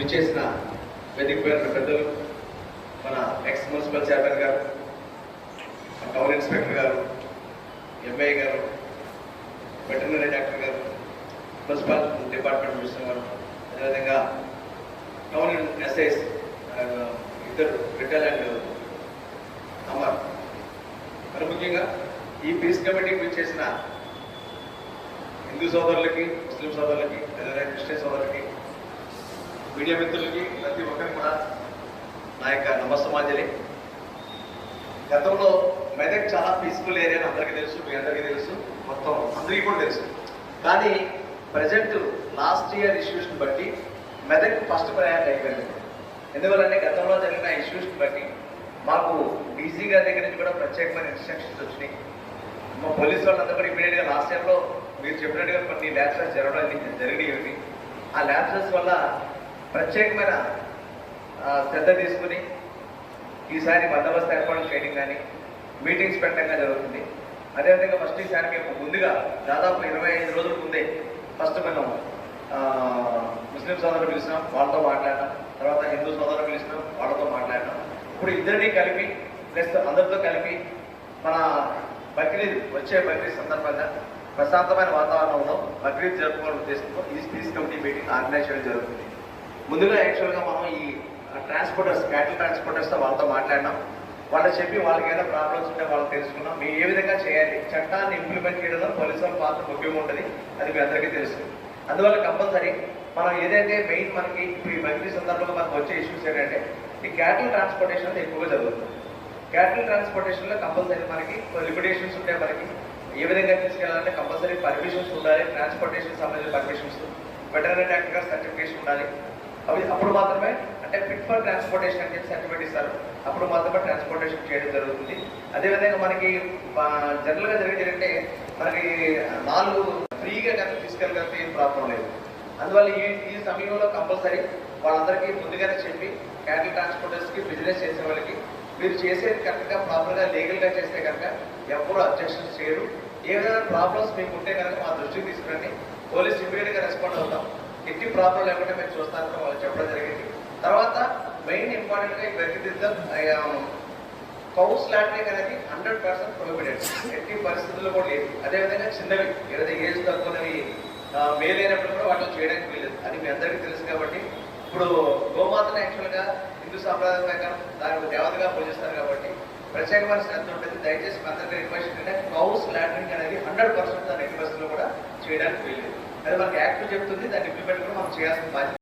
విచ్చేసిన వేదికపైన పెద్దలు, మన ఎక్స్ మున్సిపల్ చైర్మన్ గారు, టౌన్ ఇన్స్పెక్టర్ గారు, ఎంఐ గారు, వెటర్నరీ డాక్టర్ గారు, మున్సిపల్ డిపార్ట్మెంట్ మినిస్టర్ గారు, అదేవిధంగా టౌన్ ఎస్ఐస్ ఇద్దరు రిటైల్ అండ్ అమర్, మరి ముఖ్యంగా ఈ పీస్ కమిటీకి విచ్చేసిన హిందూ సోదరులకి, ముస్లిం సోదరులకి, అదేవిధంగా క్రిస్టియన్ సోదరులకి, మీడియా మిత్రులకి, ప్రతి ఒక్కరికి కూడా నా యొక్క నమస్తమాంజలి. గతంలో మెదక్ చాలా పీస్ఫుల్ ఏరియా అని అందరికీ తెలుసు, మీ అందరికీ తెలుసు, మొత్తం అందరికీ కూడా తెలుసు. కానీ ప్రజెంట్ లాస్ట్ ఇయర్ ఇష్యూస్ని బట్టి మెదక్ ఫస్ట్ ప్రయారిటీ అయిపోయింది. ఎందువల్లంటే గతంలో జరిగిన ఇష్యూస్ని బట్టి మాకు డీసీ గారి దగ్గర నుంచి కూడా ప్రత్యేకమైన ఇన్స్ట్రక్షన్స్ వచ్చినాయి. మా పోలీసు వాళ్ళంతా కూడా ఇమీడియట్గా లాస్ట్ ఇయర్లో మీరు చెప్పినట్టుగా కొన్ని ల్యాబ్సెస్ జరిగినవి. ఆ ల్యాబ్సెస్ వల్ల ప్రత్యేకమైన శ్రద్ధ తీసుకుని ఈసారి బందోబస్తు ఏర్పాటు చేయడం కానీ మీటింగ్స్ పెట్టడం జరుగుతుంది. అదేవిధంగా ఫస్ట్ ఈసారి మేము ముందుగా దాదాపు 25 రోజుల ముందే ఫస్ట్ మనం ముస్లిం సోదరులు పిలిచినాం, వాళ్ళతో మాట్లాడినాం. తర్వాత హిందూ సోదరులు పిలిచినాం, వాళ్ళతో మాట్లాడినాం. ఇప్పుడు ఇద్దరిని కలిపి ప్లస్ అందరితో కలిపి మన బక్రీద్ వచ్చే బక్రీద్ సందర్భంగా ప్రశాంతమైన వాతావరణంలో బక్రీద్ జరుపుకోవడం ఉద్దేశంతో ఈ పీస్ కమిటీ మీటింగ్ ఆర్గనైజ్ చేయడం జరుగుతుంది. ముందుగా యాక్చువల్గా మనం ఈ ట్రాన్స్పోర్టర్స్, క్యాటిల్ ట్రాన్స్పోర్టర్స్తో వాళ్ళతో మాట్లాడినాం. వాళ్ళకి చెప్పి వాళ్ళకి ఏదైనా ప్రాబ్లమ్స్ ఉంటే వాళ్ళకి తెలుసుకున్నాం. మేము ఏ విధంగా చేయాలి, చట్టాన్ని ఇంప్లిమెంట్ చేయడంలో పోలీసు వాళ్ళ పాత్ర ముఖ్యంగా ఉంటుంది, అది మీ అందరికీ తెలుసు. అందువల్ల కంపల్సరీ మనం ఏదైతే మెయిన్ మనకి ఇప్పుడు ఈ బక్రీద్ సందర్భంగా మనకు వచ్చే ఇష్యూస్ ఏంటంటే ఈ క్యాటిల్ ట్రాన్స్పోర్టేషన్ అనేది ఎక్కువగా జరుగుతుంది. క్యాటిల్ ట్రాన్స్పోర్టేషన్లో కంపల్సరీ మనకి లిమిటేషన్స్ ఉంటాయి. మనకి ఏ విధంగా తీసుకెళ్ళాలంటే కంపల్సరీ పర్మిషన్స్ ఉండాలి, ట్రాన్స్పోర్టేషన్ సంబంధించిన పర్మిషన్స్, వెటర్నరీ డాక్టర్ గారు సర్టిఫికేషన్ ఉండాలి. అప్పుడు మాత్రమే అంటే ఫిట్ ఫర్ ట్రాన్స్పోర్టేషన్ అని చెప్పి సర్టిఫికేట్ ఇస్తారు, అప్పుడు మాత్రమే ట్రాన్స్పోర్టేషన్ చేయడం జరుగుతుంది. అదేవిధంగా మనకి జనరల్గా జరిగేదంటే మనకి 4 ఫ్రీగా కనుక తీసుకెళ్ళగలిగితే ఏం ప్రాబ్లం లేదు. అందువల్ల ఈ సమయంలో కంపల్సరీ వాళ్ళందరికీ ముందుగానే చెప్పి క్యాటిల్ ట్రాన్స్పోర్టర్స్కి, బిజినెస్ చేసే వాళ్ళకి మీరు చేసేది కరెక్ట్గా ప్రాపర్గా లీగల్గా చేస్తే కనుక ఎవరు అబ్జెక్షన్స్ చేయరు. ఏ విధమైన ప్రాబ్లమ్స్ మీకు ఉంటే కనుక మా దృష్టికి తీసుకురండి, పోలీస్ ఇమీడియట్గా రెస్పాండ్ అవుతాం. ఎట్టి ప్రాబ్లం లేకుండా మీరు చూస్తారని వాళ్ళు చెప్పడం జరిగింది. తర్వాత మెయిన్ ఇంపార్టెంట్గా ఈ ప్రతిదిద్దం కౌస్ ల్యాండింగ్ అనేది 100% ప్రొహిబిటెడ్, ఎట్టి పరిస్థితుల్లో కూడా లేదు. అదేవిధంగా చిన్నవి ఏదైతే ఏజ్ తక్కువవి మేలైనప్పుడు కూడా వాటిని చేయడానికి వీలేదు, అది మీ అందరికీ తెలుసు. కాబట్టి ఇప్పుడు గోమాతను యాక్చువల్గా హిందూ సాంప్రదాయం ప్రకారం దాని దేవతగా పూజిస్తారు కాబట్టి ప్రత్యేకమైన శ్రద్ధ ఉంటుంది. దయచేసి మీ అందరికీ రిక్వెస్ట్ ఏంటంటే కౌస్ ల్యాండింగ్ అనేది 100% దాని ఎట్టి పరిస్థితుల్లో కూడా చేయడానికి వీలేదు. అది మనకి యాక్ట్ చెప్తుంది, దాన్ని ఇంప్లిమెంట్ కూడా మనం చేయాల్సిన బాధ్యత.